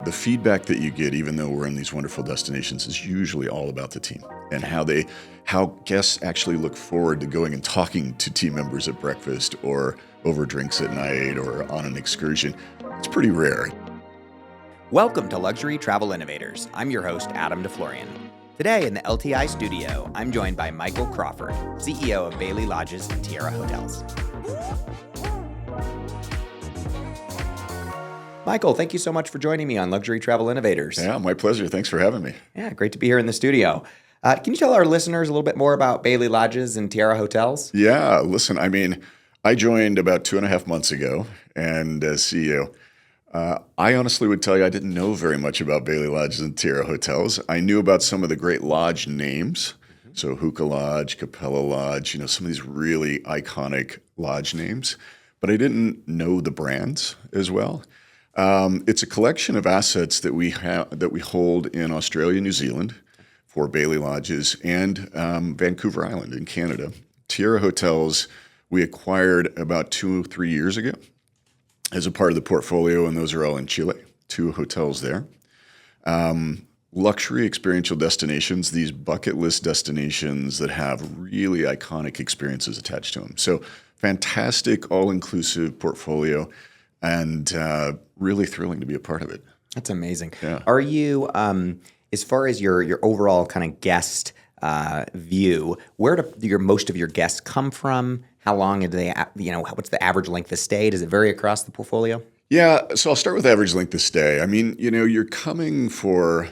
the feedback that you get, even though we're in these wonderful destinations, is usually all about the team and how guests actually look forward to going and talking to team members at breakfast or over drinks at night or on an excursion. It's pretty rare. Welcome to Luxury Travel Innovators. I'm your host, Adam Deflorian. Today in the LTI Studio, I'm joined by Michael Crawford, CEO of Baillie Lodges and Tierra Hotels. Michael, thank you so much for joining me on Luxury Travel Innovators. Yeah, my pleasure. Thanks for having me. Yeah, great to be here in the studio. Can you tell our listeners a little bit more about Baillie Lodges and Tierra Hotels? Yeah, listen, I joined about 2.5 months ago, and as CEO, I honestly would tell you I didn't know very much about Baillie Lodges and Tierra Hotels. I knew about some of the great lodge names, so Hookah Lodge, Capella Lodge, some of these really iconic lodge names, but I didn't know the brands as well. It's a collection of assets that we hold in Australia, New Zealand for Baillie Lodges and Vancouver Island in Canada. Tierra Hotels we acquired about 2 or 3 years ago as a part of the portfolio, and those are all in Chile, 2 hotels there. Luxury experiential destinations, these bucket list destinations that have really iconic experiences attached to them. So fantastic all-inclusive portfolio. And really thrilling to be a part of it. That's amazing. Yeah. Are you, as far as your overall kind of guest view, where do most of your guests come from? How long do they, what's the average length of stay? Does it vary across the portfolio? Yeah, so I'll start with average length of stay. You're coming for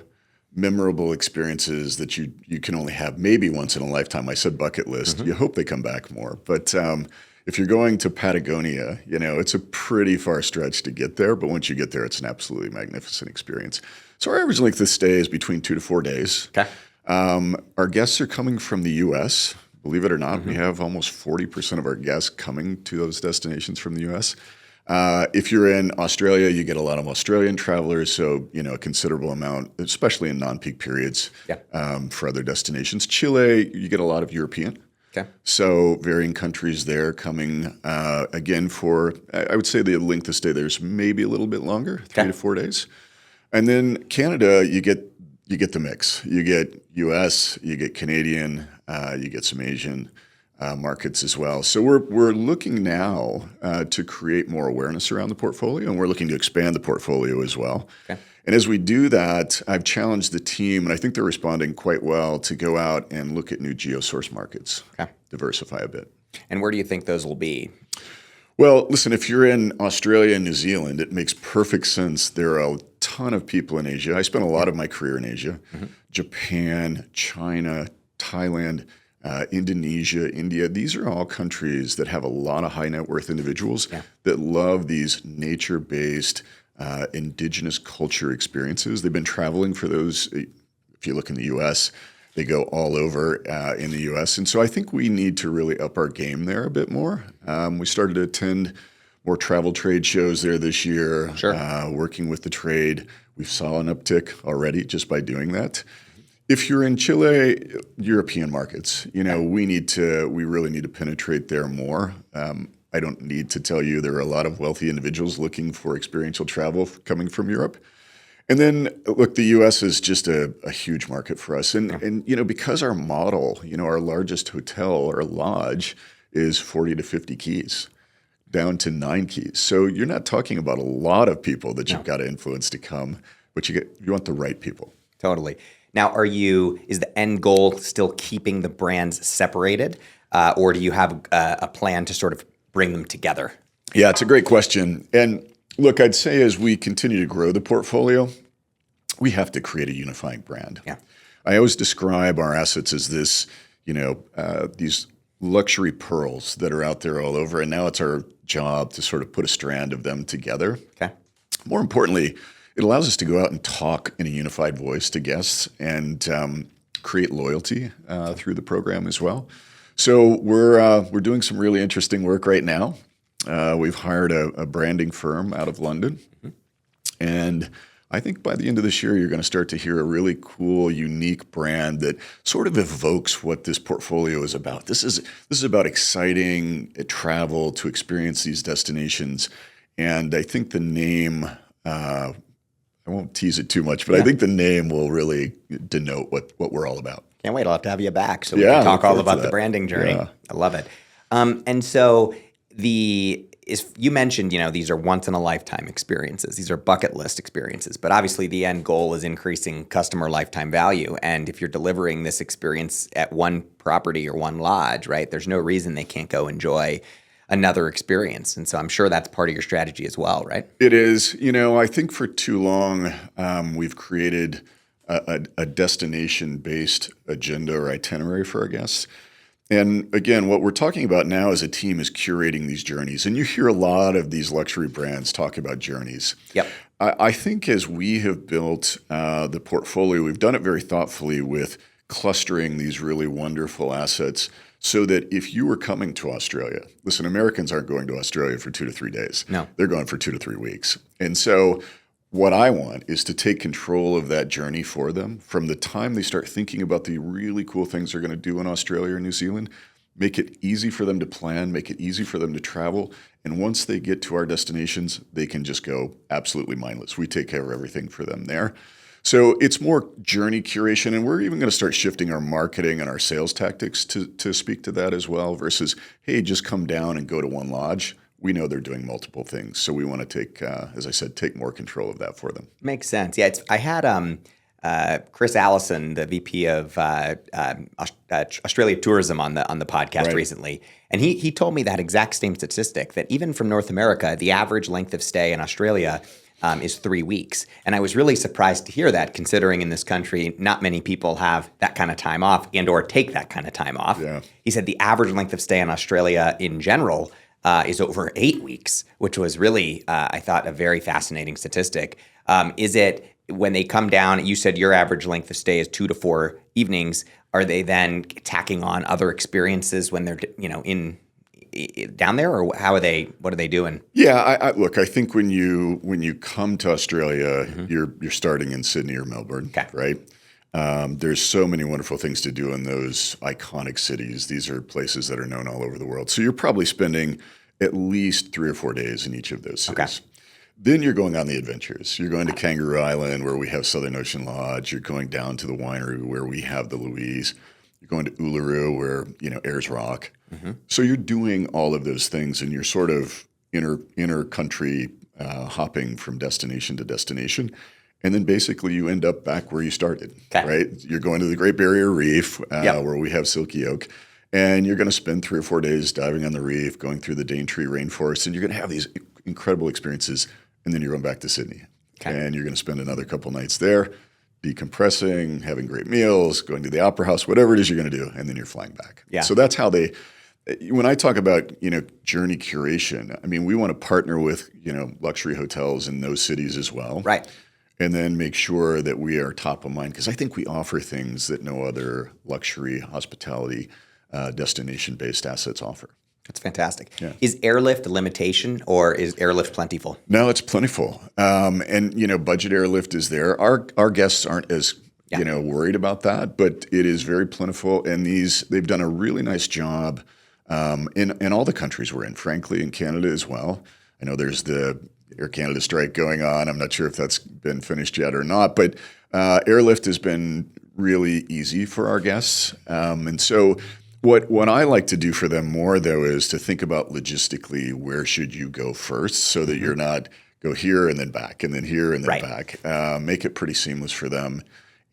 memorable experiences that you can only have maybe once in a lifetime. I said bucket list. You hope they come back more. But if you're going to Patagonia, it's a pretty far stretch to get there, but once you get there, it's an absolutely magnificent experience. So our average length of stay is between 2 to 4 days. Okay. Our guests are coming from the U.S. Believe it or not, we have almost 40% of our guests coming to those destinations from the U.S. If you're in Australia, you get a lot of Australian travelers, so a considerable amount, especially in non-peak periods for other destinations. Chile, you get a lot of European. Okay. So varying countries there coming, again, for, I would say the length of stay there is maybe a little bit longer, 3 to 4 days. And then Canada, you get the mix. You get U.S., you get Canadian, you get some Asian markets as well. So we're looking now to create more awareness around the portfolio, and we're looking to expand the portfolio as well. Okay. And as we do that, I've challenged the team, and I think they're responding quite well, to go out and look at new geo-source markets, diversify a bit. And where do you think those will be? Well, listen, if you're in Australia and New Zealand, it makes perfect sense. There are a ton of people in Asia. I spent a lot of my career in Asia. Japan, China, Thailand, Indonesia, India. These are all countries that have a lot of high net worth individuals that love these nature-based indigenous culture experiences. They've been traveling for those. If you look in the U.S., they go all over in the U.S. And so I think we need to really up our game there a bit more. We started to attend more travel trade shows there this year, working with the trade. We saw an uptick already just by doing that. If you're in Chile, European markets, we really need to penetrate there more. I don't need to tell you there are a lot of wealthy individuals looking for experiential travel coming from Europe. And then, look, the U.S. is just a huge market for us. And because our model, our largest hotel or lodge is 40 to 50 keys, down to 9 keys. So you're not talking about a lot of people that you've got to influence to come, but you want the right people. Totally. Now, is the end goal still keeping the brands separated, or do you have a plan to sort of bring them together? Yeah, it's a great question. And look, I'd say as we continue to grow the portfolio, we have to create a unifying brand. Yeah. I always describe our assets as this, these luxury pearls that are out there all over, and now it's our job to sort of put a strand of them together. Okay. More importantly, it allows us to go out and talk in a unified voice to guests and create loyalty through the program as well. So we're doing some really interesting work right now. We've hired a branding firm out of London, and I think by the end of this year, you're going to start to hear a really cool, unique brand that sort of evokes what this portfolio is about. This is about exciting travel to experience these destinations, and I think the name I won't tease it too much, but I think the name will really denote what we're all about. Can't wait. I'll have to have you back so we can talk all about the branding journey. Yeah. I love it. And so you mentioned, these are once in a lifetime experiences. These are bucket list experiences, but obviously the end goal is increasing customer lifetime value. And if you're delivering this experience at one property or one lodge, right, there's no reason they can't go enjoy another experience. And so I'm sure that's part of your strategy as well, right? It is. I think for too long, we've created a destination-based agenda or itinerary for our guests. And again, what we're talking about now as a team is curating these journeys. And you hear a lot of these luxury brands talk about journeys. Yep. I think as we have built the portfolio, we've done it very thoughtfully with clustering these really wonderful assets so that if you were coming to Australia, listen, Americans aren't going to Australia for 2 to 3 days. No. They're going for 2 to 3 weeks. And so what I want is to take control of that journey for them from the time they start thinking about the really cool things they're going to do in Australia or New Zealand, make it easy for them to plan, make it easy for them to travel. And once they get to our destinations, they can just go absolutely mindless. We take care of everything for them there. So it's more journey curation, and we're even going to start shifting our marketing and our sales tactics to speak to that as well versus, hey, just come down and go to one lodge. We know they're doing multiple things. So we want to take, as I said, take more control of that for them. Makes sense. Yeah, I had Chris Allison, the VP of Australia Tourism on the podcast recently. And he told me that exact same statistic, that even from North America, the average length of stay in Australia is 3 weeks. And I was really surprised to hear that, considering in this country, not many people have that kind of time off and or take that kind of time off. Yeah. He said the average length of stay in Australia in general is over 8 weeks, which was really, I thought, a very fascinating statistic. Is it when they come down, you said your average length of stay is 2 to 4 evenings. Are they then tacking on other experiences when they're, down there, or what are they doing? Yeah, look, I think when you come to Australia, you're starting in Sydney or Melbourne, right? There's so many wonderful things to do in those iconic cities. These are places that are known all over the world. So you're probably spending at least 3 or 4 days in each of those cities. Okay. Then you're going on the adventures. You're going to Kangaroo Island, where we have Southern Ocean Lodge. You're going down to the winery, where we have the Louise. You're going to Uluru, where Ayers Rock. So you're doing all of those things, and you're sort of inner country hopping from destination to destination. And then basically you end up back where you started, right? You're going to the Great Barrier Reef, where we have Silky Oak. And you're going to spend 3 or 4 days diving on the reef, going through the Daintree rainforest, and you're going to have these incredible experiences. And then you're going back to Sydney. And you're going to spend another couple nights there, decompressing, having great meals, going to the opera house, whatever it is you're going to do, and then you're flying back. Yeah. So that's how when I talk about, journey curation, I mean, we want to partner with, luxury hotels in those cities as well. Right. And then make sure that we are top of mind, because I think we offer things that no other luxury hospitality destination-based assets offer. That's fantastic. Yeah. Is airlift a limitation, or is airlift plentiful? No, it's plentiful. And budget airlift is there. Our guests aren't as worried about that, but it is very plentiful. And they've done a really nice job in all the countries we're in, frankly, in Canada as well. I know there's the Air Canada strike going on. I'm not sure if that's been finished yet or not, but airlift has been really easy for our guests. And so what I like to do for them more, though, is to think about logistically, where should you go first, so that you're not go here and then back and then here and then back. Make it pretty seamless for them.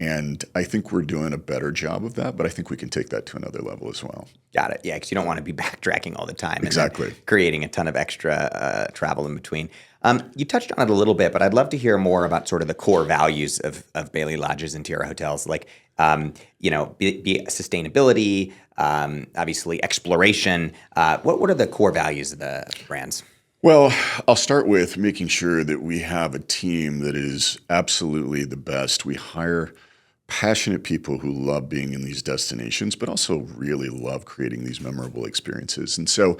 And I think we're doing a better job of that, but I think we can take that to another level as well. Got it. Yeah, because you don't want to be backtracking all the time. Exactly. And creating a ton of extra travel in between. You touched on it a little bit, but I'd love to hear more about sort of the core values of Baillie Lodges and Tierra Hotels, like be sustainability, obviously exploration. What are the core values of the brands? Well, I'll start with making sure that we have a team that is absolutely the best. We hire passionate people who love being in these destinations, but also really love creating these memorable experiences. And so,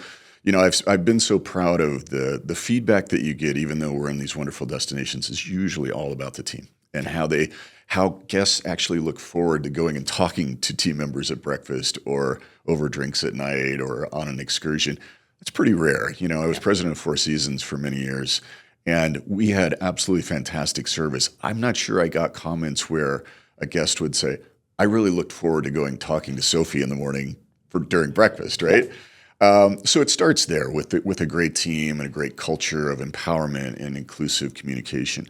I've been so proud of the feedback that you get, even though we're in these wonderful destinations, is usually all about the team and how guests actually look forward to going and talking to team members at breakfast or over drinks at night or on an excursion. It's pretty rare. I was president of Four Seasons for many years, And we had absolutely fantastic service. I'm not sure I got comments where a guest would say, I really looked forward to talking to Sophie in the morning during breakfast, right? So it starts there with a great team and a great culture of empowerment and inclusive communication.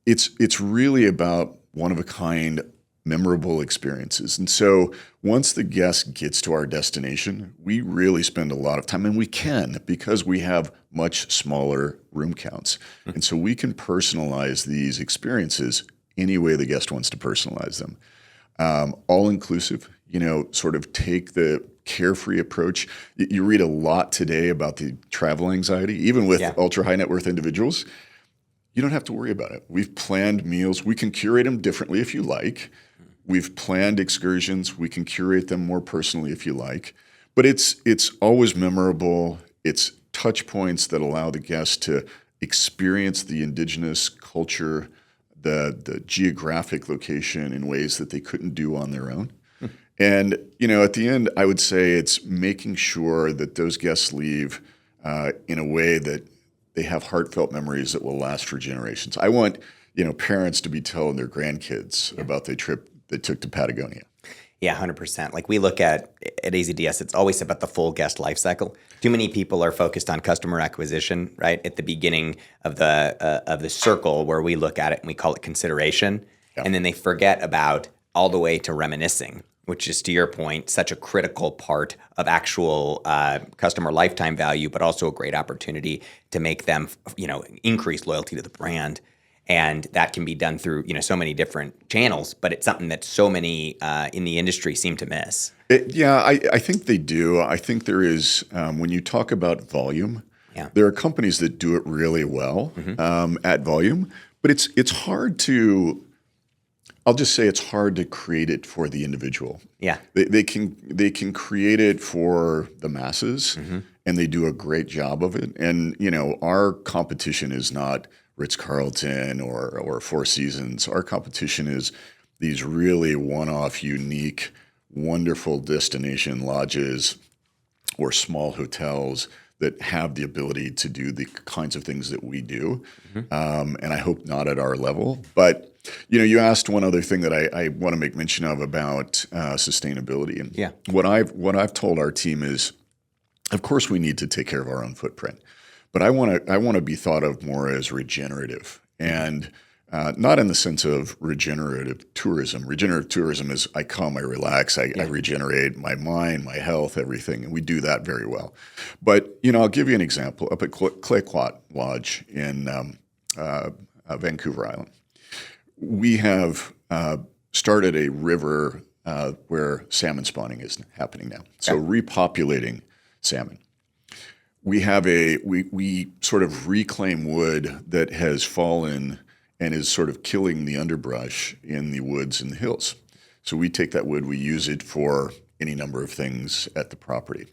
It's really about one-of-a-kind, memorable experiences. And so once the guest gets to our destination, we really spend a lot of time, and we can because we have much smaller room counts. And so we can personalize these experiences any way the guest wants to personalize them. All inclusive, sort of take the carefree approach. You read a lot today about the travel anxiety, even with ultra high net worth individuals. You don't have to worry about it. We've planned meals. We can curate them differently if you like. We've planned excursions. We can curate them more personally if you like. But it's always memorable. It's touch points that allow the guest to experience the indigenous culture, the geographic location in ways that they couldn't do on their own. And, at the end, I would say it's making sure that those guests leave in a way that they have heartfelt memories that will last for generations. I want, parents to be telling their grandkids about the trip they took to Patagonia. Yeah, 100%. Like we look at AZDS, it's always about the full guest life cycle. Too many people are focused on customer acquisition, right? At the beginning of the circle where we look at it and we call it consideration. Yeah. And then they forget about all the way to reminiscing, which is, to your point, such a critical part of actual customer lifetime value, but also a great opportunity to make them, increase loyalty to the brand. And that can be done through, so many different channels, but it's something that so many in the industry seem to miss. I think they do. I think there is, when you talk about volume, there are companies that do it really well at volume, but it's hard to, I'll just say it's hard to create it for the individual. Yeah. They can create it for the masses, and they do a great job of it. And, our competition is not Ritz-Carlton or Four Seasons. Our competition is these really one-off, unique, wonderful destination lodges or small hotels that have the ability to do the kinds of things that we do. And I hope not at our level. But, you asked one other thing that I want to make mention of about sustainability. And what I've told our team is, of course, we need to take care of our own footprint. But I want to be thought of more as regenerative, and not in the sense of regenerative tourism. Regenerative tourism is I come, I relax, I regenerate my mind, my health, everything, and we do that very well. But I'll give you an example. Up at Clayoquot Lodge in Vancouver Island, we have started a river where salmon spawning is happening now. So repopulating salmon. We have we sort of reclaim wood that has fallen and is sort of killing the underbrush in the woods and the hills. So we take that wood, we use it for any number of things at the property.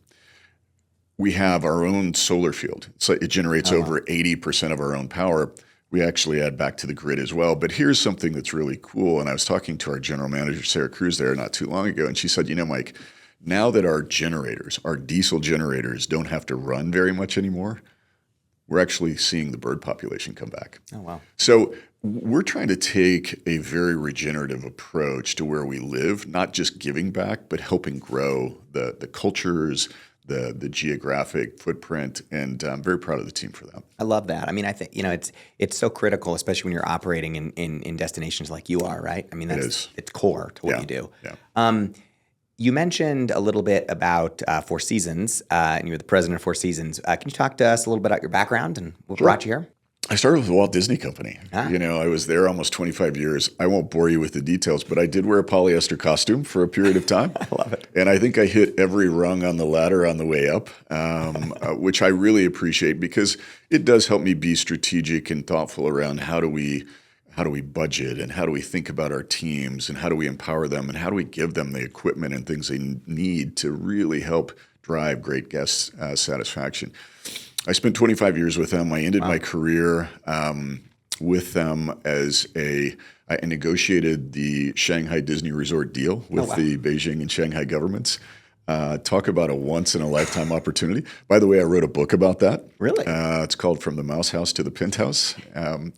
We have our own solar field. So it generates over 80% of our own power. We actually add back to the grid as well. But here's something that's really cool. And I was talking to our general manager, Sarah Cruz, there not too long ago, and she said, Mike, now that our diesel generators don't have to run very much anymore, we're actually seeing the bird population come back. Oh, wow. So we're trying to take a very regenerative approach to where we live, not just giving back, but helping grow the cultures, the geographic footprint, and I'm very proud of the team for that. I love that. I mean, I think, it's so critical, especially when you're operating in destinations like you are, right? I mean, it's core to what you do. Yeah. You mentioned a little bit about Four Seasons, and you're the president of Four Seasons. Can you talk to us a little bit about your background and what brought you here? I started with the Walt Disney Company. I was there almost 25 years. I won't bore you with the details, but I did wear a polyester costume for a period of time. I love it. And I think I hit every rung on the ladder on the way up, which I really appreciate because it does help me be strategic and thoughtful around how do we budget and how do we think about our teams and how do we empower them and how do we give them the equipment and things they need to really help drive great guest satisfaction. I spent 25 years with them. I ended my career with them as I negotiated the Shanghai Disney Resort deal with the Beijing and Shanghai governments. Talk about a once-in-a-lifetime opportunity. By the way, I wrote a book about that. Really? It's called From the Mouse House to the Penthouse. I'm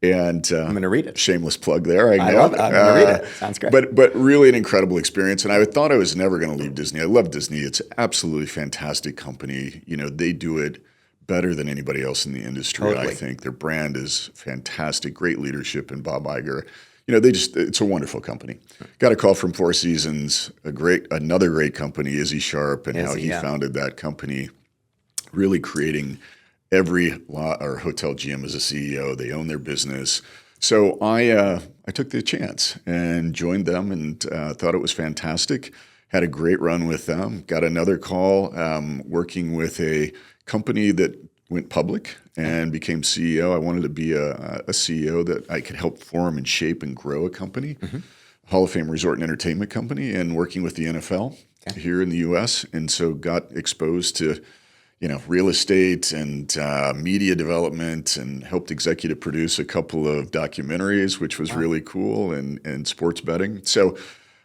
going to read it. Shameless plug there. I love it. I'm going to read it. Sounds great. But really an incredible experience. And I thought I was never going to leave Disney. I love Disney. It's an absolutely fantastic company. They do it better than anybody else in the industry, Totally. I think. Their brand is fantastic. Great leadership in Bob Iger. It's a wonderful company. Got a call from Four Seasons, another great company, Izzy Sharp, and how he founded that company, really creating every hotel GM as a CEO. They own their business. So I took the chance and joined them and thought it was fantastic. Had a great run with them. Got another call working with a company that went public and became CEO. I wanted to be a CEO that I could help form and shape and grow a company. Hall of Fame resort and entertainment company, and working with the NFL here in the U.S. And so got exposed to real estate and media development, and helped executive produce a couple of documentaries, which was really cool, and sports betting. So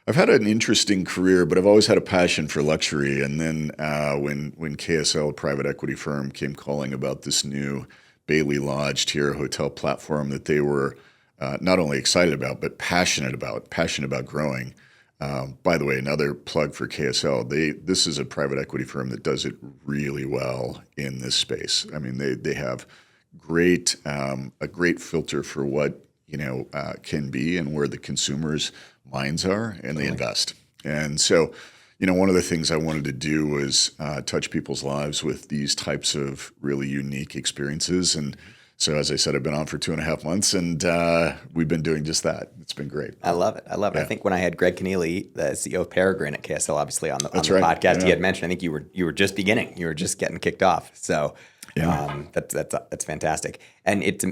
I've had an interesting career, but I've always had a passion for luxury. And then when KSL, a private equity firm, came calling about this new Baillie Lodge Tierra hotel platform that they were not only excited about, but passionate about growing. By the way, another plug for KSL. This is a private equity firm that does it really well in this space. I mean, they have a great filter for what can be and where the consumers' minds are, and they invest. And so, one of the things I wanted to do was touch people's lives with these types of really unique experiences. And so, as I said, I've been on for 2.5 months, and we've been doing just that. It's been great. I love it. Yeah. I think when I had Greg Keneally, the CEO of Peregrine at KSL, obviously on the podcast, he had mentioned, I think you were just beginning. You were just getting kicked off. So that's fantastic. And it's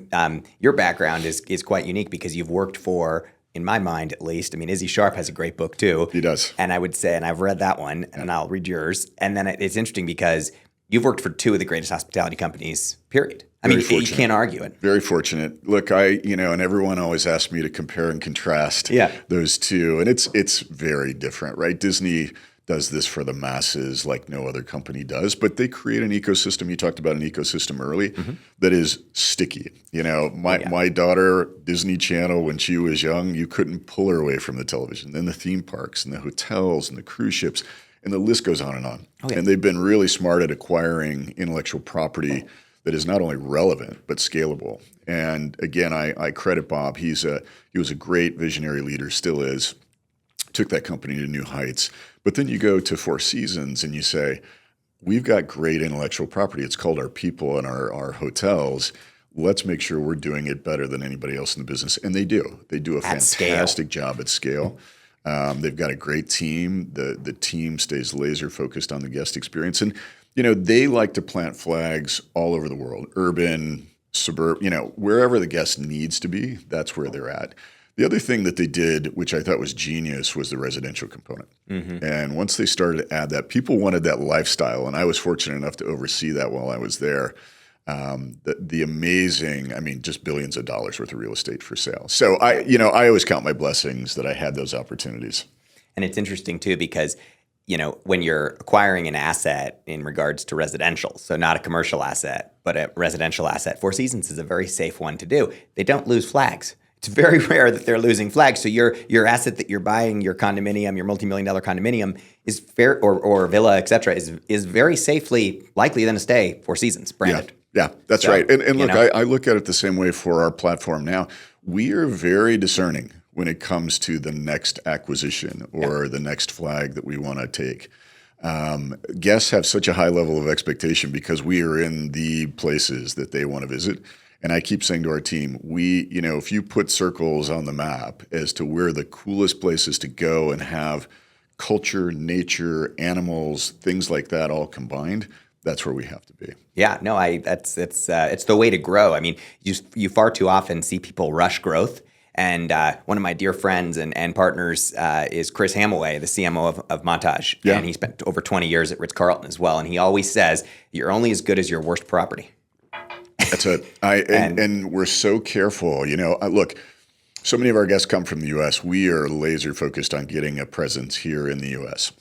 your background is quite unique because you've worked for, in my mind at least, I mean, Izzy Sharp has a great book too. He does. And I would say, and I've read that one, and I'll read yours. And then it's interesting because you've worked for two of the greatest hospitality companies, period. I mean, you can't argue it. Very fortunate. Look, and everyone always asks me to compare and contrast those two. And it's very different, right? Disney does this for the masses like no other company does, but they create an ecosystem. You talked about an ecosystem early that is sticky. My daughter, Disney Channel, when she was young, you couldn't pull her away from the television. Then the theme parks and the hotels and the cruise ships, and the list goes on and on. And they've been really smart at acquiring intellectual property that is not only relevant but scalable. And again, I credit Bob. He was a great visionary leader, still is. Took that company to new heights. But then you go to Four Seasons and you say, we've got great intellectual property. It's called our people and our hotels. Let's make sure we're doing it better than anybody else in the business. And they do. They do a fantastic job at scale. They've got a great team. The team stays laser focused on the guest experience. And they like to plant flags all over the world, urban, suburban, wherever the guest needs to be, that's where they're at. The other thing that they did, which I thought was genius, was the residential component. And once they started to add that, people wanted that lifestyle. And I was fortunate enough to oversee that while I was there. The amazing, just billions of dollars worth of real estate for sale. So I always count my blessings that I had those opportunities. And it's interesting too, because when you're acquiring an asset in regards to residential, so not a commercial asset, but a residential asset, Four Seasons is a very safe one to do. They don't lose flags. It's very rare that they're losing flags. So your asset that you're buying, your condominium, your multi-million-dollar condominium is fair, or villa, et cetera, is very safely likely then to stay Four Seasons branded. Yeah, that's right. And look, I look at it the same way for our platform now. We are very discerning when it comes to the next acquisition or the next flag that we want to take. Guests have such a high level of expectation because we are in the places that they want to visit. And I keep saying to our team, if you put circles on the map as to where the coolest places to go and have culture, nature, animals, things like that all combined, that's where we have to be. Yeah, no, it's the way to grow. I mean, you far too often see people rush growth. And one of my dear friends and partners is Chris Hamaway, the CMO of Montage. Yeah. And he spent over 20 years at Ritz-Carlton as well. And he always says, you're only as good as your worst property. That's it. And we're so careful. Look, so many of our guests come from the U.S. We are laser focused on getting a presence here in the U.S.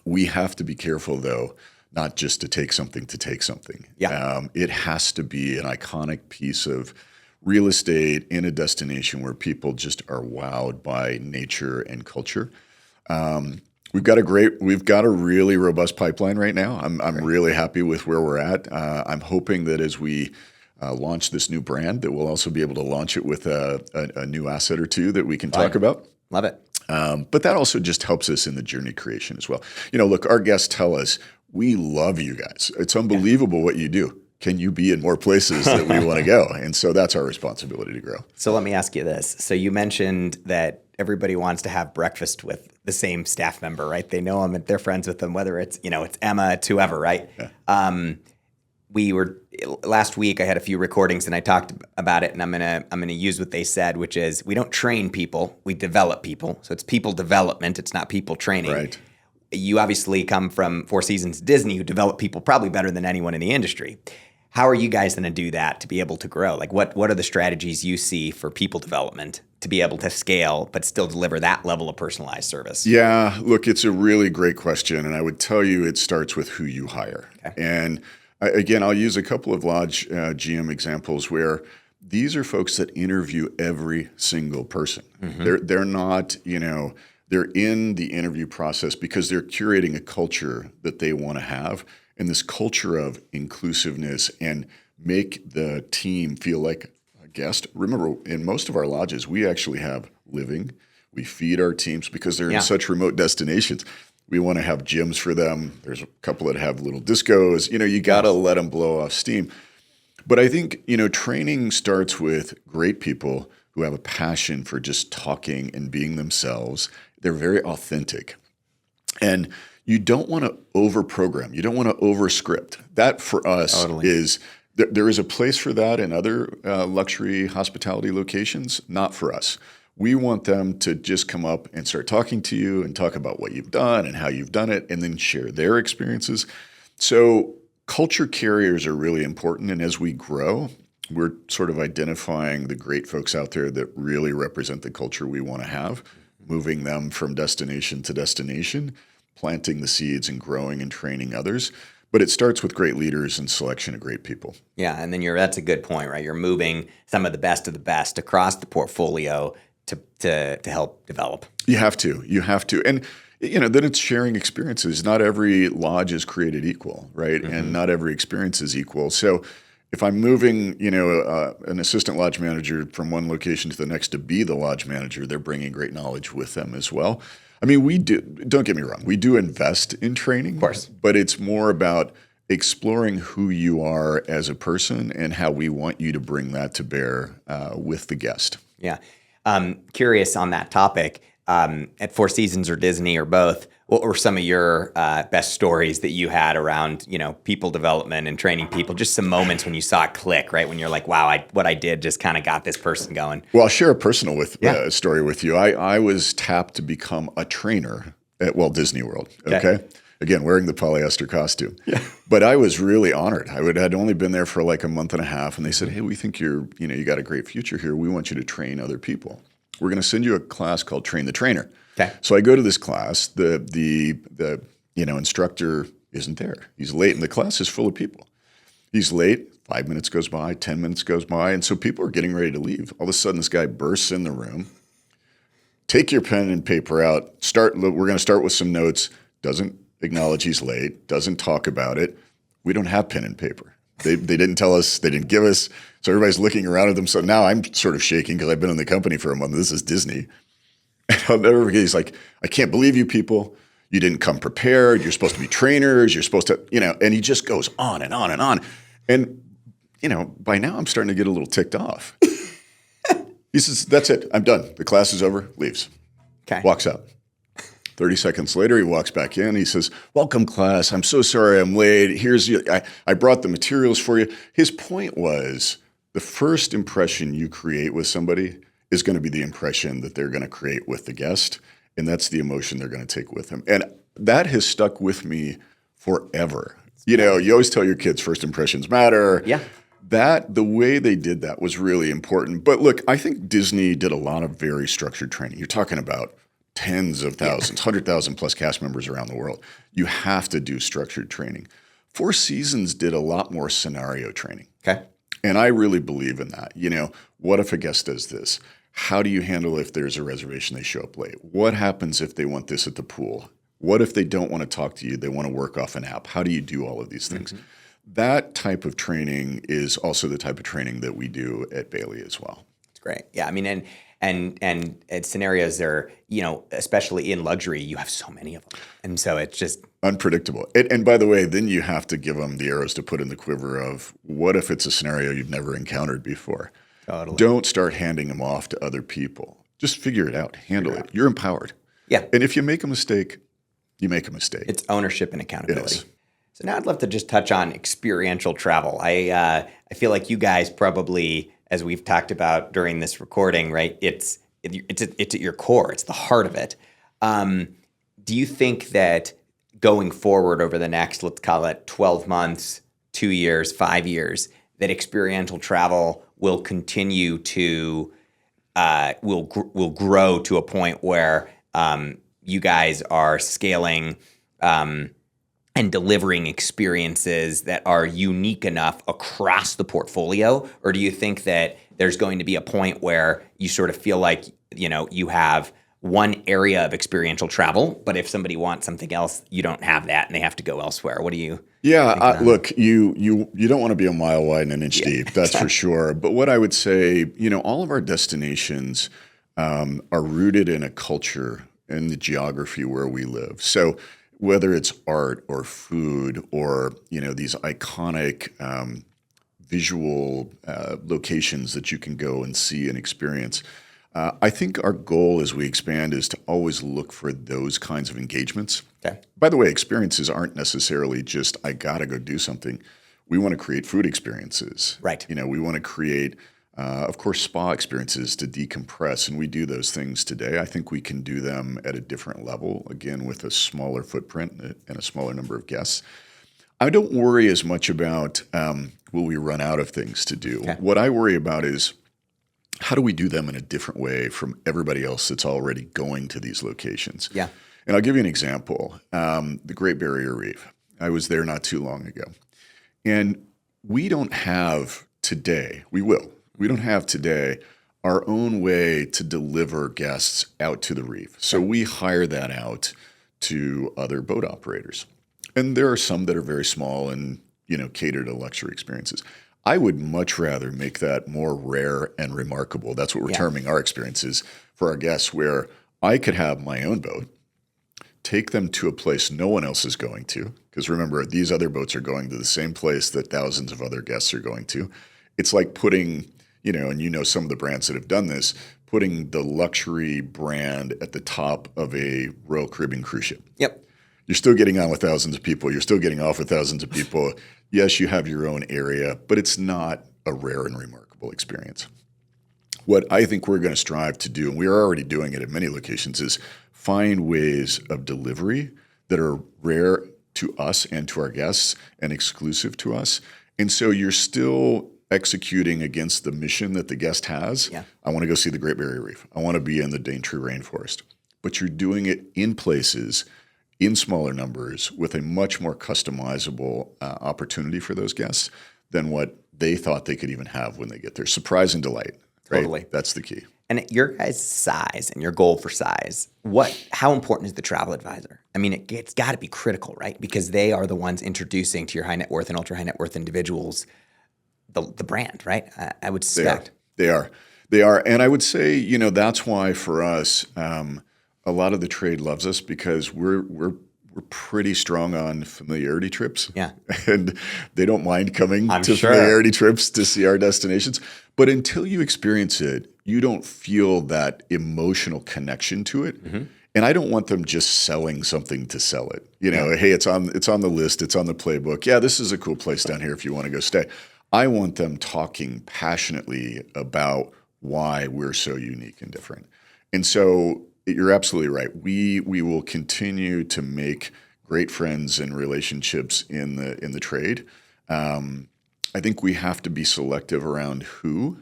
We have to be careful, though, not just to take something to take something. Yeah. It has to be an iconic piece of real estate in a destination where people just are wowed by nature and culture. We've got a really robust pipeline right now. I'm really happy with where we're at. I'm hoping that as we launch this new brand, that we'll also be able to launch it with a new asset or two that we can talk about. Love it. But that also just helps us in the journey creation as well. Look, our guests tell us, we love you guys. It's unbelievable what you do. Can you be in more places that we want to go? And so that's our responsibility to grow. So let me ask you this. So you mentioned that everybody wants to have breakfast with the same staff member, right? They know them and they're friends with them, whether it's Emma, it's whoever, right? Yeah. Last week I had a few recordings and I talked about it, and I'm gonna use what they said, which is we don't train people, we develop people. So it's people development, it's not people training. Right. You obviously come from Four Seasons Disney, who develop people probably better than anyone in the industry. How are you guys going to do that to be able to grow? Like what are the strategies you see for people development to be able to scale but still deliver that level of personalized service? Yeah, look, it's a really great question. And I would tell you it starts with who you hire. Okay. And again, I'll use a couple of lodge GM examples where these are folks that interview every single person. Mm-hmm. They're not, they're in the interview process because they're curating a culture that they want to have. And this culture of inclusiveness and make the team feel like a guest. Remember, in most of our lodges, we actually have living. We feed our teams because they're in such remote destinations. We want to have gyms for them. There's a couple that have little discos. You got to let them blow off steam. But I think, training starts with great people who have a passion for just talking and being themselves. They're very authentic. And you don't want to over-program. You don't want to over-script. That for us is, there is a place for that in other luxury hospitality locations, not for us. We want them to just come up and start talking to you and talk about what you've done and how you've done it and then share their experiences. So culture carriers are really important. And as we grow, we're sort of identifying the great folks out there that really represent the culture we want to have, moving them from destination to destination, planting the seeds and growing and training others. But it starts with great leaders and selection of great people. Yeah, and then that's a good point, right? You're moving some of the best across the portfolio to help develop. You have to. And then it's sharing experiences. Not every lodge is created equal, right? Mm-hmm. And not every experience is equal. So if I'm moving, an assistant lodge manager from one location to the next to be the lodge manager, they're bringing great knowledge with them as well. I mean, we do, don't get me wrong, we do invest in training, of course, but it's more about exploring who you are as a person and how we want you to bring that to bear with the guest. Yeah. Curious on that topic, at Four Seasons or Disney or both, what were some of your best stories that you had around, people development and training people? Just some moments when you saw it click, right? When you're like, wow, what I did just kind of got this person going. Well, I'll share a personal story with you. I was tapped to become a trainer at Walt Disney World. Okay. Again, wearing the polyester costume. Yeah. But I was really honored. I'd only been there for like a month and a half, and they said, hey, we think you got a great future here. We want you to train other people. We're going to send you a class called Train the Trainer. Okay. So I go to this class. The instructor isn't there. He's late, and the class is full of people. He's late. 5 minutes goes by. 10 minutes goes by, and so people are getting ready to leave. All of a sudden, this guy bursts in the room. Take your pen and paper out. We're going to start with some notes. Doesn't acknowledge he's late. Doesn't talk about it. We don't have pen and paper. They didn't tell us. They didn't give us. So everybody's looking around at them. So now I'm sort of shaking because I've been in the company for a month. This is Disney. And I'll never forget. He's like, I can't believe you people. You didn't come prepared. You're supposed to be trainers. You're supposed to, and he just goes on and on and on. And, by now I'm starting to get a little ticked off. He says, that's it. I'm done. The class is over. Leaves. Okay. Walks out. 30 seconds later, he walks back in. He says, welcome, class. I'm so sorry I'm late. I brought the materials for you. His point was the first impression you create with somebody is going to be the impression that they're going to create with the guest. And that's the emotion they're going to take with them. And that has stuck with me forever. You always tell your kids first impressions matter. Yeah. The way they did that was really important. But look, I think Disney did a lot of very structured training. You're talking about tens of thousands, 100,000 plus cast members around the world. You have to do structured training. Four Seasons did a lot more scenario training. Okay. And I really believe in that. What if a guest does this? How do you handle if there's a reservation, they show up late? What happens if they want this at the pool? What if they don't want to talk to you? They want to work off an app. How do you do all of these things? Mm-hmm. That type of training is also the type of training that we do at Baillie as well. That's great. Yeah, I mean, and scenarios are, especially in luxury, you have so many of them, and so it's just unpredictable. And by the way, then you have to give them the arrows to put in the quiver of what if it's a scenario you've never encountered before. Totally. Don't start handing them off to other people. Just figure it out. Handle it. You're empowered. Yeah. And if you make a mistake, you make a mistake. It's ownership and accountability. So now I'd love to just touch on experiential travel. I feel like you guys probably, as we've talked about during this recording, right? It's at your core. It's the heart of it. Do you think that going forward over the next, let's call it 12 months, 2 years, 5 years, that experiential travel will continue to will grow to a point where you guys are scaling and delivering experiences that are unique enough across the portfolio? Or do you think that there's going to be a point where you sort of feel like, you have one area of experiential travel, but if somebody wants something else, you don't have that and they have to go elsewhere? What do you think? Look, you don't want to be a mile wide and an inch deep, that's for sure. But what I would say, all of our destinations are rooted in a culture and the geography where we live. So whether it's art or food or, these iconic visual locations that you can go and see and experience, I think our goal as we expand is to always look for those kinds of engagements. Okay. By the way, experiences aren't necessarily just, I got to go do something. We want to create food experiences. Right. We want to create, of course, spa experiences to decompress, and we do those things today. I think we can do them at a different level, again, with a smaller footprint and a smaller number of guests. I don't worry as much about will we run out of things to do. Okay. What I worry about is how do we do them in a different way from everybody else that's already going to these locations? Yeah. And I'll give you an example. The Great Barrier Reef. I was there not too long ago. And we don't have today, we don't have today our own way to deliver guests out to the reef. So we hire that out to other boat operators. And there are some that are very small and, cater to luxury experiences. I would much rather make that more rare and remarkable. That's what we're terming our experiences for our guests, where I could have my own boat, take them to a place no one else is going to, because remember, these other boats are going to the same place that thousands of other guests are going to. It's like putting, and some of the brands that have done this, putting the luxury brand at the top of a Royal Caribbean cruise ship. Yep. You're still getting on with thousands of people. You're still getting off with thousands of people. Yes, you have your own area, but it's not a rare and remarkable experience. What I think we're going to strive to do, and we are already doing it at many locations, is find ways of delivery that are rare to us and to our guests and exclusive to us. And so you're still executing against the mission that the guest has. Yeah. I want to go see the Great Barrier Reef. I want to be in the Daintree Rainforest. But you're doing it in places, in smaller numbers, with a much more customizable opportunity for those guests than what they thought they could even have when they get there. Surprise and delight. Right? Totally. That's the key. And your guys' size and your goal for size, how important is the travel advisor? I mean, it's got to be critical, right? Because they are the ones introducing to your high net worth and ultra high net worth individuals the brand, right? I would suspect. They are. And I would say, that's why for us, a lot of the trade loves us because we're pretty strong on familiarity trips. Yeah. And they don't mind coming to familiarity trips to see our destinations. But until you experience it, you don't feel that emotional connection to it. Mm-hmm. And I don't want them just selling something to sell it. Hey, it's on the list, it's on the playbook. Yeah, this is a cool place down here if you want to go stay. I want them talking passionately about why we're so unique and different. And so you're absolutely right. We will continue to make great friends and relationships in the trade. I think we have to be selective around who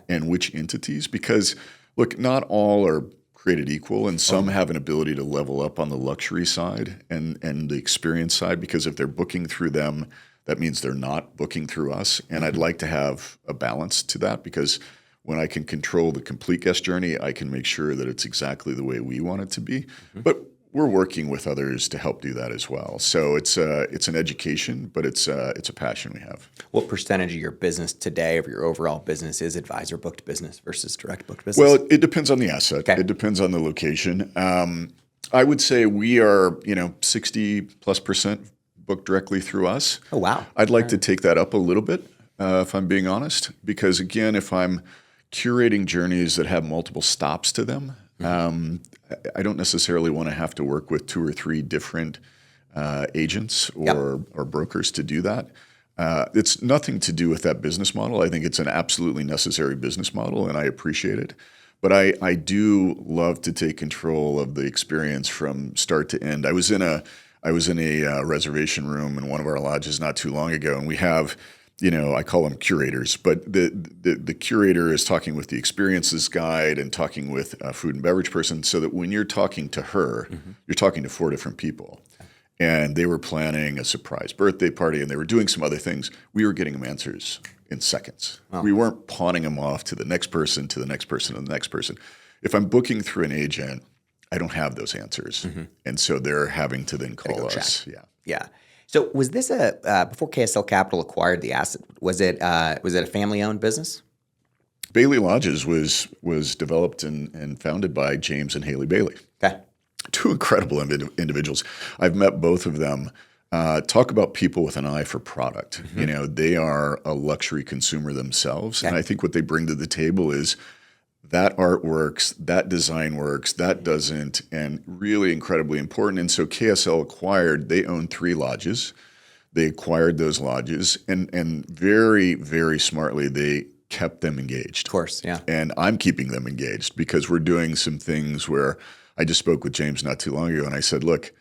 and which entities, because look, not all are created equal, and some have an ability to level up on the luxury side and the experience side, because if they're booking through them, that means they're not booking through us. And I'd like to have a balance to that, because when I can control the complete guest journey, I can make sure that it's exactly the way we want it to be. But we're working with others to help do that as well. So it's an education, but it's a passion we have. What percentage of your business today, of your overall business, is advisor booked business versus direct booked business? Well, it depends on the asset. Okay. It depends on the location. I would say we are 60+% booked directly through us. Oh, wow. I'd like to take that up a little bit, if I'm being honest, because again, if I'm curating journeys that have multiple stops to them, I don't necessarily want to have to work with 2 or 3 different agents or brokers to do that. It's nothing to do with that business model. I think it's an absolutely necessary business model, and I appreciate it. But I do love to take control of the experience from start to end. I was in a reservation room in one of our lodges not too long ago, and we have, I call them curators, but the curator is talking with the experiences guide and talking with a food and beverage person, so that when you're talking to her, you're talking to 4 different people. And they were planning a surprise birthday party, and they were doing some other things. We were getting them answers in seconds. Wow. We weren't pawning them off to the next person, to the next person, and the next person. If I'm booking through an agent, I don't have those answers. And so they're having to then call us. Check. Yeah. So was this before KSL Capital acquired the asset, was it a family-owned business? Baillie Lodges was developed and founded by James and Haley Baillie. Okay. 2 incredible individuals. I've met both of them. Talk about people with an eye for product. They are a luxury consumer themselves. Okay. And I think what they bring to the table is that art works, that design works, that doesn't, and really incredibly important. And so KSL they own 3 lodges. They acquired those lodges, and very, very smartly, they kept them engaged. Of course, yeah. And I'm keeping them engaged, because we're doing some things where I just spoke with James not too long ago, and I said, look,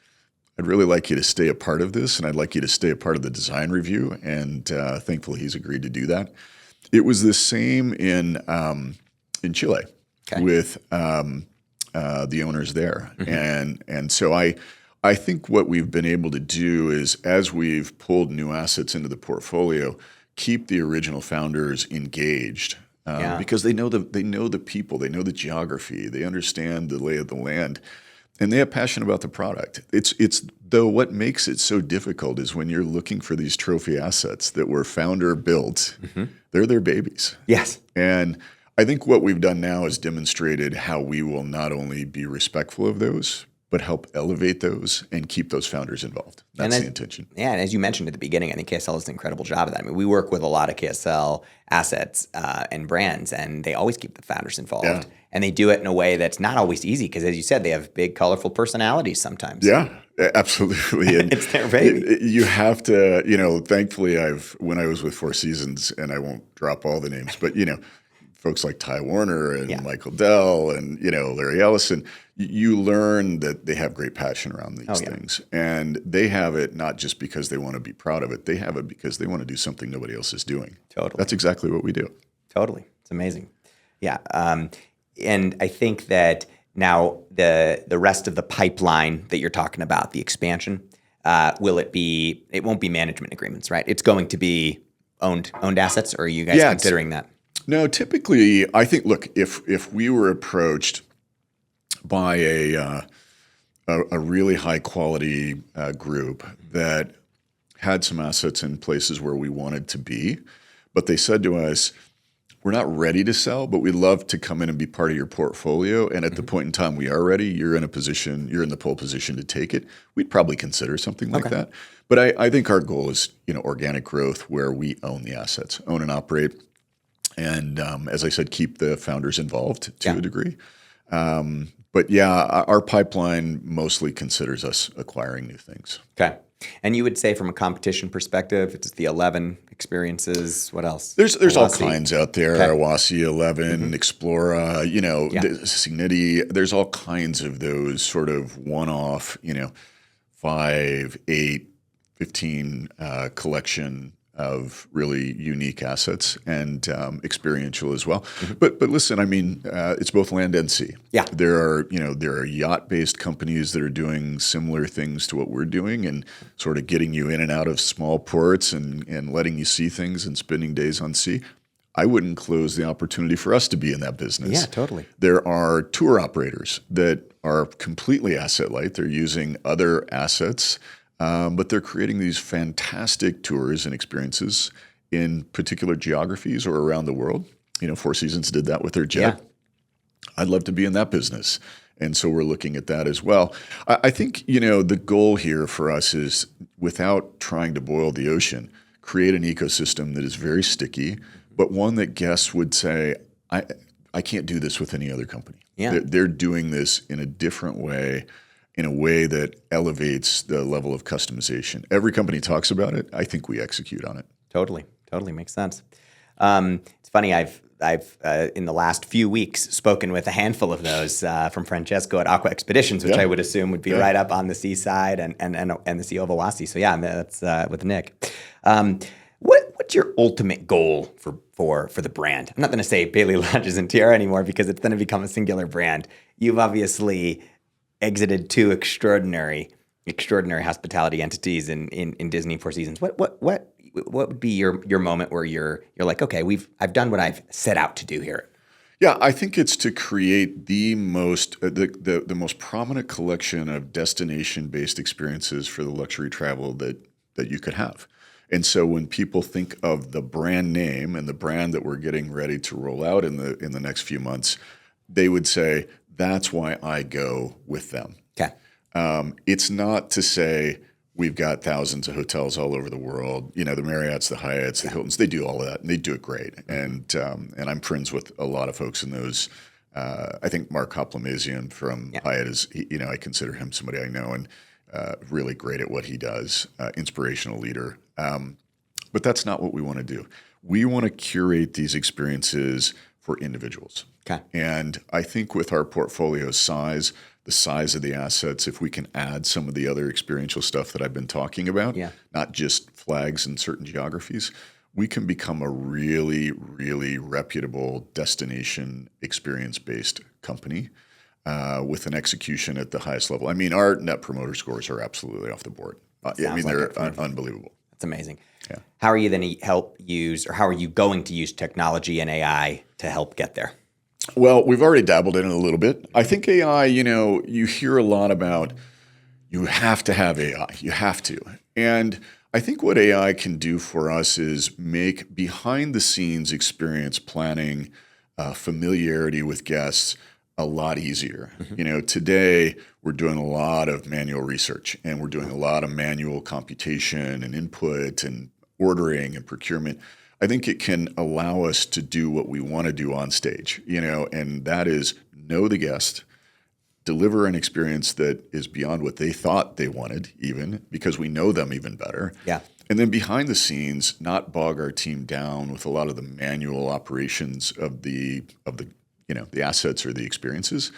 I'd really like you to stay a part of this, and I'd like you to stay a part of the design review. And thankfully, he's agreed to do that. It was the same in Chile with the owners there. And so I think what we've been able to do is, as we've pulled new assets into the portfolio, keep the original founders engaged. Because they know the people, they know the geography, they understand the lay of the land, and they have passion about the product. It's though what makes it so difficult is when you're looking for these trophy assets that were founder built, they're their babies. Yes. And I think what we've done now is demonstrated how we will not only be respectful of those, but help elevate those and keep those founders involved. That's the intention. Yeah, and as you mentioned at the beginning, I think KSL does an incredible job of that. I mean, we work with a lot of KSL assets and brands, and they always keep the founders involved. Yeah. And they do it in a way that's not always easy, because as you said, they have big, colorful personalities sometimes. Yeah, absolutely. And it's their baby. You have to, thankfully when I was with Four Seasons, and I won't drop all the names, but folks like Ty Warner and Michael Dell and, Larry Ellison, you learn that they have great passion around these things. And they have it not just because they want to be proud of it. They have it because they want to do something nobody else is doing. Totally. That's exactly what we do. Totally. It's amazing. Yeah. And I think that now the rest of the pipeline that you're talking about, the expansion, it won't be management agreements, right? It's going to be owned assets, or are you guys considering that? No, typically, I think, look, if we were approached by a really high quality group that had some assets in places where we wanted to be, but they said to us, we're not ready to sell, but we'd love to come in and be part of your portfolio. And at the point in time we are ready, you're in the pole position to take it. We'd probably consider something like that. But I think our goal is, organic growth where we own the assets, own and operate. And as I said, keep the founders involved to a degree. But our pipeline mostly considers us acquiring new things. Okay. And you would say from a competition perspective, it's the 11 experiences. What else? There's all kinds out there. Awasi 11, Explora, Signiti. There's all kinds of those sort of one-off, 5, 8, 15 collection of really unique assets and experiential as well. But listen, I mean, it's both land and sea. Yeah. There are yacht-based companies that are doing similar things to what we're doing and sort of getting you in and out of small ports and letting you see things and spending days on sea. I wouldn't close the opportunity for us to be in that business. Yeah, totally. There are tour operators that are completely asset light. They're using other assets, but they're creating these fantastic tours and experiences in particular geographies or around the world. Four Seasons did that with their jet. Yeah. I'd love to be in that business. And so we're looking at that as well. I think, the goal here for us is, without trying to boil the ocean, create an ecosystem that is very sticky, but one that guests would say, I can't do this with any other company. Yeah. They're doing this in a different way, in a way that elevates the level of customization. Every company talks about it. I think we execute on it. Totally makes sense. It's funny. I've in the last few weeks spoken with a handful of those from Francesco at Aqua Expeditions, which I would assume would be right up on the seaside and the Sea Ovawasi. So yeah, that's with Nick. What's your ultimate goal for the brand? I'm not going to say Baillie Lodges and Tierra anymore because it's going to become a singular brand. You've obviously exited two extraordinary hospitality entities in Disney Four Seasons. What would be your moment where you're like, okay, I've done what I've set out to do here? Yeah, I think it's to create the most prominent collection of destination-based experiences for the luxury travel that you could have. And so when people think of the brand name and the brand that we're getting ready to roll out in the next few months, they would say, that's why I go with them. Okay. It's not to say we've got thousands of hotels all over the world. The Marriotts, the Hyatts, the Hiltons, they do all of that, and they do it great. And I'm friends with a lot of folks in those. I think Mark Hoplamazian from Hyatt is, I consider him somebody I know and really great at what he does, inspirational leader. But that's not what we want to do. We want to curate these experiences for individuals. Okay. And I think with our portfolio size, the size of the assets, if we can add some of the other experiential stuff that I've been talking about, not just flags in certain geographies, we can become a really, really reputable destination experience-based company with an execution at the highest level. I mean, our net promoter scores are absolutely off the board. They're unbelievable. That's amazing. Yeah. How are you then how are you going to use technology and AI to help get there? Well, we've already dabbled in it a little bit. I think AI, you hear a lot about you have to have AI. You have to. And I think what AI can do for us is make behind-the-scenes experience planning, familiarity with guests a lot easier. Today we're doing a lot of manual research and we're doing a lot of manual computation and input and ordering and procurement. I think it can allow us to do what we want to do on stage, and that is know the guest, deliver an experience that is beyond what they thought they wanted, even because we know them even better. Yeah. And then behind the scenes, not bog our team down with a lot of the manual operations of the assets or the experiences.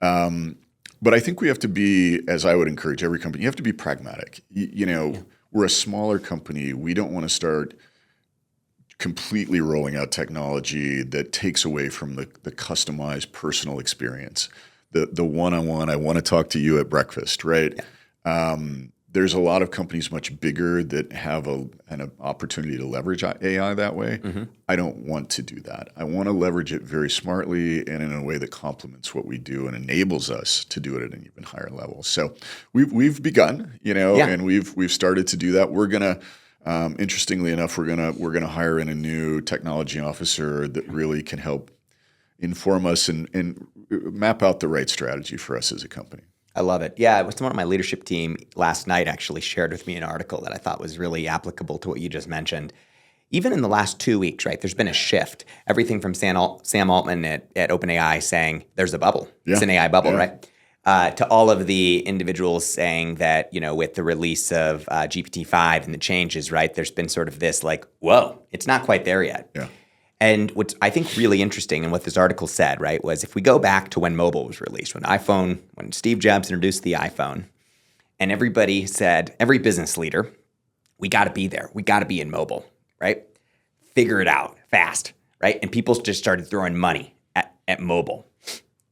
But I think we have to be, as I would encourage every company, you have to be pragmatic. We're a smaller company. We don't want to start completely rolling out technology that takes away from the customized personal experience, the one-on-one. I want to talk to you at breakfast, right? Yeah. There's a lot of companies much bigger that have an opportunity to leverage AI that way. Mm-hmm. I don't want to do that. I want to leverage it very smartly and in a way that complements what we do and enables us to do it at an even higher level. So we've begun, and we've started to do that. We're gonna. Interestingly enough, we're gonna hire in a new technology officer that really can help inform us and map out the right strategy for us as a company. I love it. Yeah, someone on my leadership team last night actually shared with me an article that I thought was really applicable to what you just mentioned. Even in the last 2 weeks, right, there's been a shift. Everything from Sam Altman at OpenAI saying there's a bubble. Yeah. It's an AI bubble, right? To all of the individuals saying that, with the release of GPT-5 and the changes, right, there's been sort of this like, whoa, it's not quite there yet. Yeah. And what's I think really interesting and what this article said, right, was if we go back to when mobile was released, when Steve Jobs introduced the iPhone, and everybody said, every business leader we got to be there. We got to be in mobile, right? Figure it out fast, right? And people just started throwing money at mobile.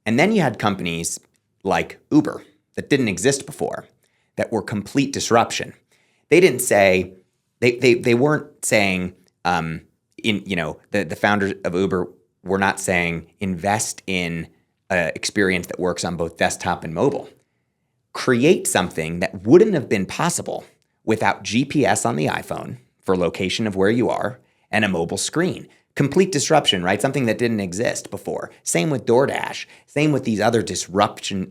And then you had companies like Uber that didn't exist before that were complete disruption. They didn't say, they weren't saying, the founders of Uber were not saying invest in an experience that works on both desktop and mobile. Create something that wouldn't have been possible without GPS on the iPhone for location of where you are and a mobile screen. Complete disruption, right? Something that didn't exist before. Same with DoorDash. Same with these other disruptor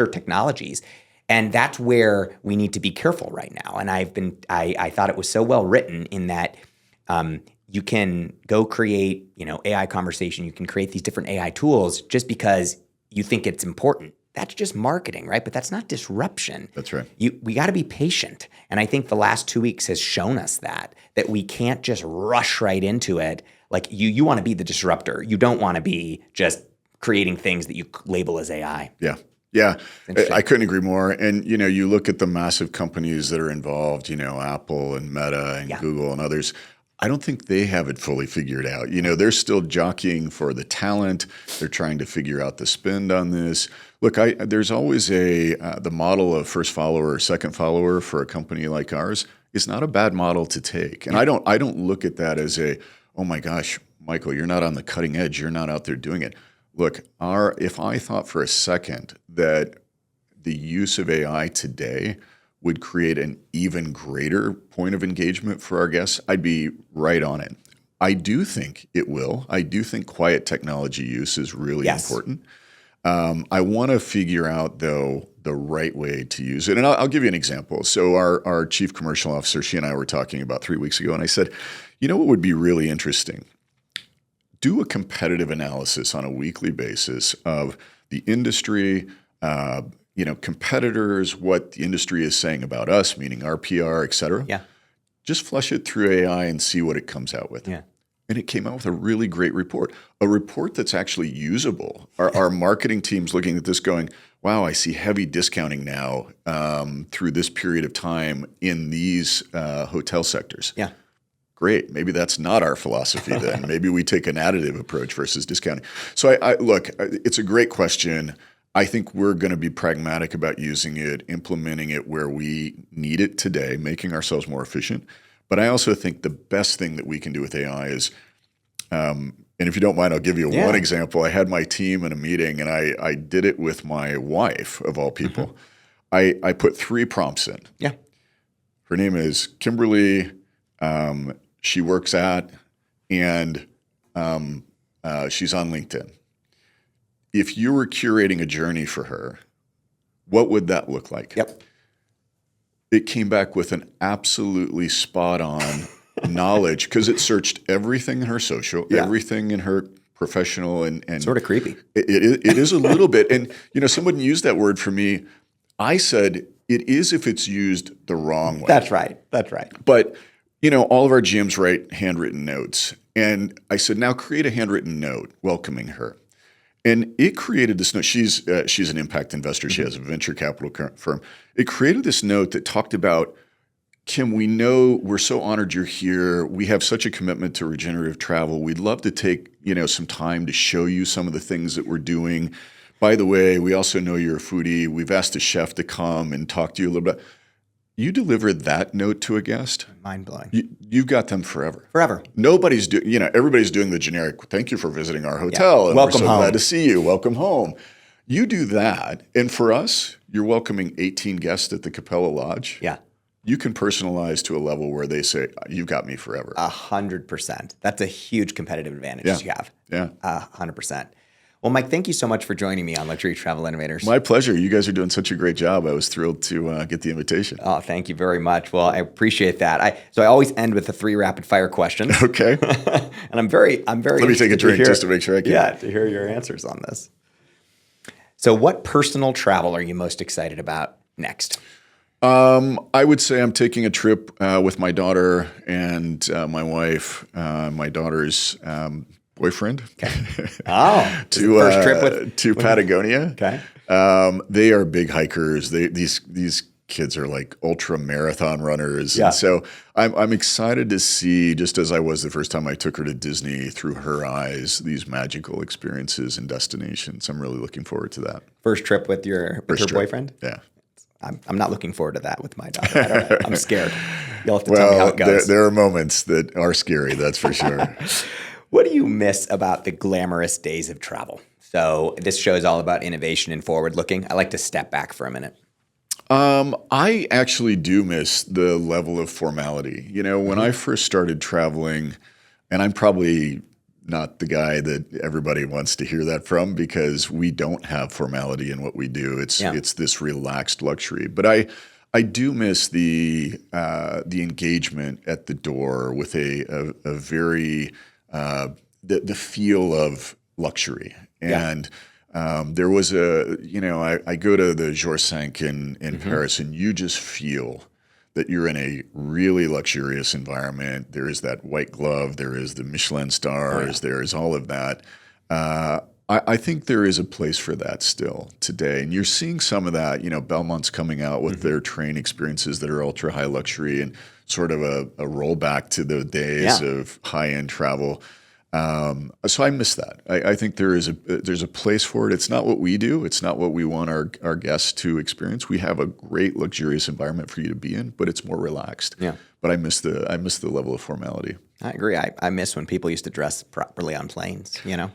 technologies. And that's where we need to be careful right now. And I thought it was so well written in that you can go create, AI conversation. You can create these different AI tools just because you think it's important. That's just marketing, right? But that's not disruption. That's right. We got to be patient. And I think the last 2 weeks has shown us that we can't just rush right into it. Like you want to be the disruptor. You don't want to be just creating things that you label as AI. Yeah. Yeah. I couldn't agree more. And, you look at the massive companies that are involved, Apple and Meta and Google and others. I don't think they have it fully figured out. They're still jockeying for the talent. They're trying to figure out the spend on this. Look, there's always the model of first follower or second follower for a company like ours is not a bad model to take. And I don't look at that as oh my gosh, Michael, you're not on the cutting edge. You're not out there doing it. Look, if I thought for a second that the use of AI today would create an even greater point of engagement for our guests, I'd be right on it. I do think it will. I do think quiet technology use is really important. I want to figure out, though, the right way to use it. And I'll give you an example. So our chief commercial officer, she and I were talking about 3 weeks ago, and I said, what would be really interesting? Do a competitive analysis on a weekly basis of the industry, competitors, what the industry is saying about us, meaning our PR, et cetera. Yeah. Just flush it through AI and see what it comes out with. Yeah. And it came out with a really great report, a report that's actually usable. Our marketing team's looking at this going, wow, I see heavy discounting now through this period of time in these hotel sectors. Yeah. Great. Maybe that's not our philosophy then. Maybe we take an additive approach versus discounting. So look, it's a great question. I think we're going to be pragmatic about using it, implementing it where we need it today, making ourselves more efficient. But I also think the best thing that we can do with AI is, and if you don't mind, I'll give you one example. I had my team in a meeting, and I did it with my wife, of all people. Mm-hmm. I put 3 prompts in. Yeah. Her name is Kimberly. She works at, and she's on LinkedIn. If you were curating a journey for her, what would that look like? Yep. It came back with an absolutely spot on knowledge because it searched everything in her social, everything in her professional, and sort of creepy. It is a little bit. And, someone used that word for me. I said, it is if it's used the wrong way. That's right. But, all of our GMs write handwritten notes. And I said, now create a handwritten note welcoming her. And it created this note. She's an impact investor. She has a venture capital firm. It created this note that talked about, Kim, we know we're so honored you're here. We have such a commitment to regenerative travel. We'd love to take, some time to show you some of the things that we're doing. By the way, we also know you're a foodie. We've asked a chef to come and talk to you a little bit. You delivered that note to a guest. Mind blowing. You've got them forever. Forever. Nobody's doing, everybody's doing the generic, thank you for visiting our hotel. And welcome we're so home. glad to see you. Welcome home. You do that. And for us, you're welcoming 18 guests at the Capella Lodge. Yeah. You can personalize to a level where they say, you've got me forever. 100%. That's a huge competitive advantage you have. Yeah. 100%. Well, Mike, thank you so much for joining me on Luxury Travel Innovators. My pleasure. You guys are doing such a great job. I was thrilled to get the invitation. Oh, thank you very much. Well, I appreciate that. So I always end with the 3 rapid fire questions. Okay. And I'm very. Let me take a drink just to make sure I can. Yeah, to hear your answers on this. So, what personal travel are you most excited about next? I would say I'm taking a trip with my daughter and my wife, my daughter's boyfriend. Okay. Oh, to Patagonia. Okay. They are big hikers. These kids are like ultra marathon runners. Yeah. And so I'm excited to see, just as I was the first time I took her to Disney, through her eyes, these magical experiences and destinations. I'm really looking forward to that. First trip with her boyfriend? Yeah. I'm not looking forward to that with my daughter. I don't know. I'm scared. You'll have to tell me how it goes. There are moments that are scary, that's for sure. What do you miss about the glamorous days of travel? So this show is all about innovation and forward looking. I like to step back for a minute. I actually do miss the level of formality. You know, when I first started traveling, and I'm probably not the guy that everybody wants to hear that from, because we don't have formality in what we do. It's this relaxed luxury. But I do miss the engagement at the door with a very the feel of luxury. And there was I go to the Georges V in Paris, and you just feel that you're in a really luxurious environment. There is that white glove, there is the Michelin stars, there is all of that. I think there is a place for that still today. And you're seeing some of that. You know, Belmont's coming out with their train experiences that are ultra high luxury and sort of a rollback to the days of high-end travel. So I miss that. I think there's a place for it. It's not what we do. It's not what we want our guests to experience. We have a great luxurious environment for you to be in, but it's more relaxed. Yeah. But I miss the level of formality. I agree. I miss when people used to dress properly on planes, you know?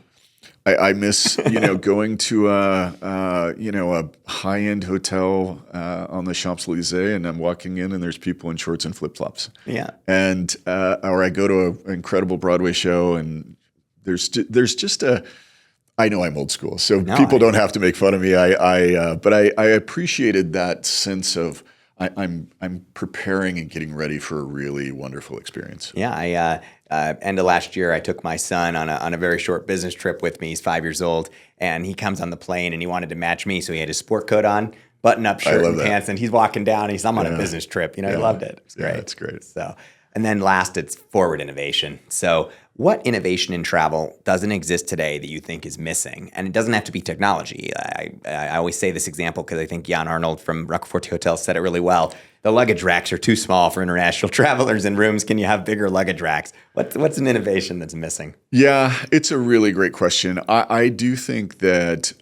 I miss, going to a high-end hotel on the Champs-Elysees, and I'm walking in and there's people in shorts and flip-flops. Yeah. And or I go to an incredible Broadway show, and there's just I know I'm old school, so people don't have to make fun of me. But I appreciated that sense of I'm preparing and getting ready for a really wonderful experience. Yeah, end of last year, I took my son on a very short business trip with me. He's 5 years old, and he comes on the plane, and he wanted to match me, so he had his sport coat on, button-up shirt and pants, and he's walking down, and I'm on a business trip. He loved it. It was great. Yeah, it's great. So, and then last, it's forward innovation. So what innovation in travel doesn't exist today that you think is missing? And it doesn't have to be technology. I always say this example because I think Jan Arnold from Roquefort Hotel said it really well. The luggage racks are too small for international travelers in rooms. Can you have bigger luggage racks? What's an innovation that's missing? Yeah, it's a really great question. I do think that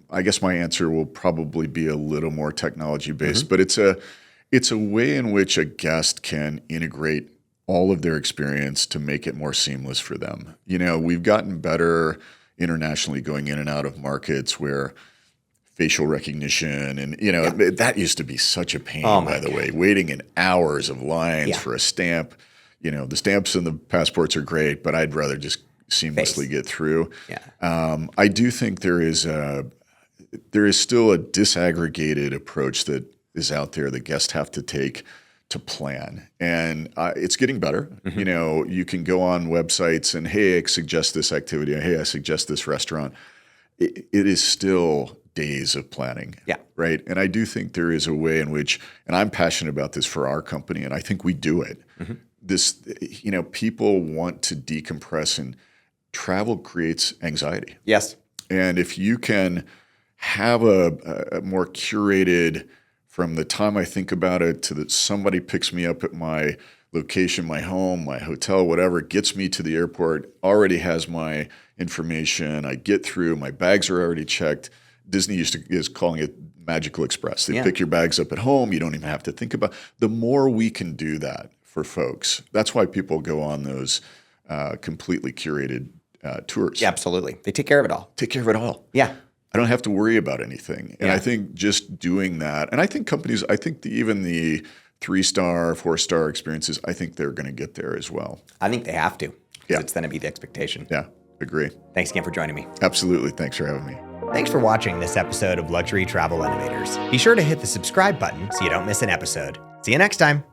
I guess my answer will probably be a little more technology based, but it's a way in which a guest can integrate all of their experience to make it more seamless for them. We've gotten better internationally going in and out of markets where facial recognition and, that used to be such a pain, by the way, waiting in hours of lines for a stamp. The stamps and the passports are great, but I'd rather just seamlessly get through. Yeah. I do think there is still a disaggregated approach that is out there that guests have to take to plan. And it's getting better. You can go on websites and, hey, I suggest this activity. Hey, I suggest this restaurant. It is still days of planning. Yeah. Right. And I do think there is a way in which, and I'm passionate about this for our company, and I think we do it. People want to decompress, and travel creates anxiety. Yes. And if you can have a more curated, from the time I think about it to that somebody picks me up at my location, my home, my hotel, whatever, gets me to the airport, already has my information, I get through, my bags are already checked. Disney is calling it Magical Express. They pick your bags up at home. You don't even have to think about. The more we can do that for folks, that's why people go on those completely curated tours. Yeah, absolutely. They take care of it all. Take care of it all. Yeah. I don't have to worry about anything. And I think just doing that, and I think companies, even the 3-star, 4-star experiences, I think they're going to get there as well. I think they have to. Yeah. It's going to be the expectation. Yeah, agree. Thanks again for joining me. Absolutely. Thanks for having me. Thanks for watching this episode of Luxury Travel Innovators. Be sure to hit the subscribe button so you don't miss an episode. See you next time.